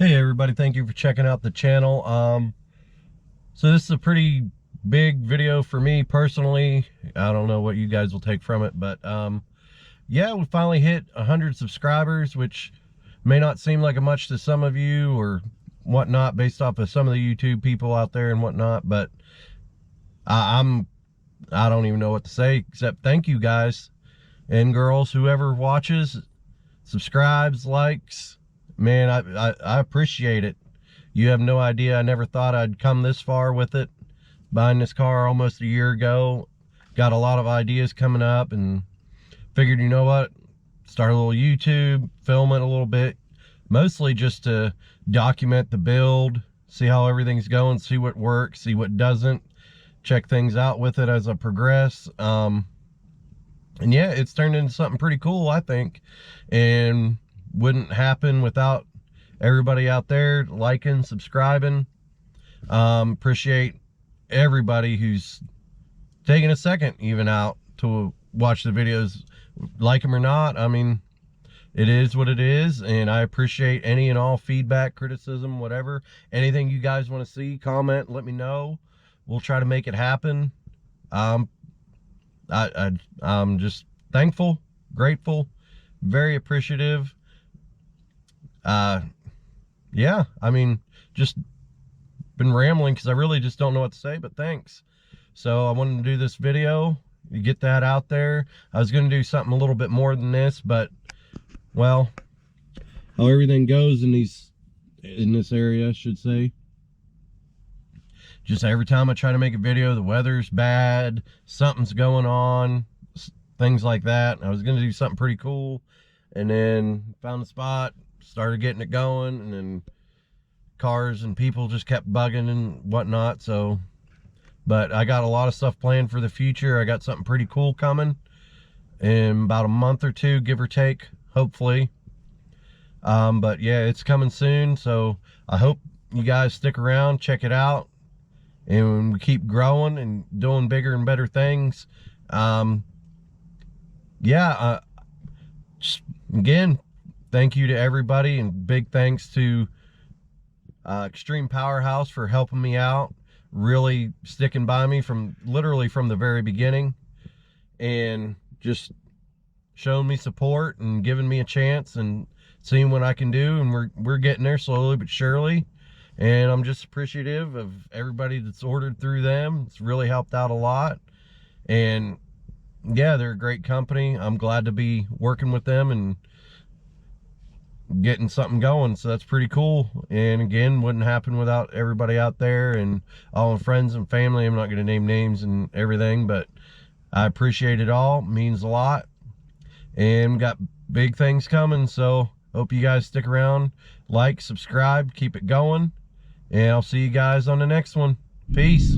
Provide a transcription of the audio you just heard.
Hey everybody, thank you for checking out the channel. So this is a pretty big video for me personally. I don't know what you guys will take from it, but yeah, we finally hit 100 subscribers, which may not seem like much to some of you or whatnot based off of some of the YouTube people out there and whatnot, but I don't even know what to say except thank you guys and girls, whoever watches, subscribes, likes. Man, I appreciate it. You have no idea. I never thought I'd come this far with it. Buying this car almost a year ago. Got a lot of ideas coming up and figured, you know what? Start a little YouTube, film it a little bit. Mostly just to document the build, see how everything's going, see what works, see what doesn't. Check things out with it as I progress. And yeah, it's turned into something pretty cool, I think. And wouldn't happen without everybody out there liking, subscribing. Appreciate everybody who's taking a second even out to watch the videos, like them or not. I mean, it is what it is, and I appreciate any and all feedback, criticism, whatever. Anything you guys want to see, comment, let me know. We'll try to make it happen. I'm just thankful, grateful, very appreciative. Yeah, I mean, just been rambling because I really just don't know what to say, but thanks. So I wanted to do this video, you get that out there. I was going to do something a little bit more than this, but well, how everything goes in this area, I should say. Just every time I try to make a video, the weather's bad, something's going on, things like that. I was going to do something pretty cool, and then found a spot, started getting it going, and then cars and people just kept bugging and whatnot. So, but I got a lot of stuff planned for the future. I got something pretty cool coming in about a month or two, give or take, hopefully. But yeah, it's coming soon, so I hope you guys stick around, check it out, and we keep growing and doing bigger and better things. Yeah, just again, thank you to everybody, and big thanks to Extreme Powerhouse for helping me out, really sticking by me literally from the very beginning, and just showing me support and giving me a chance and seeing what I can do. And we're getting there slowly but surely, and I'm just appreciative of everybody that's ordered through them. It's really helped out a lot, and yeah, they're a great company. I'm glad to be working with them and getting something going, so that's pretty cool. And again, wouldn't happen without everybody out there and all my friends and family. I'm not going to name names and everything, but I appreciate it all. It means a lot, and got big things coming, so hope you guys stick around, like, subscribe, keep it going, and I'll see you guys on the next one. Peace.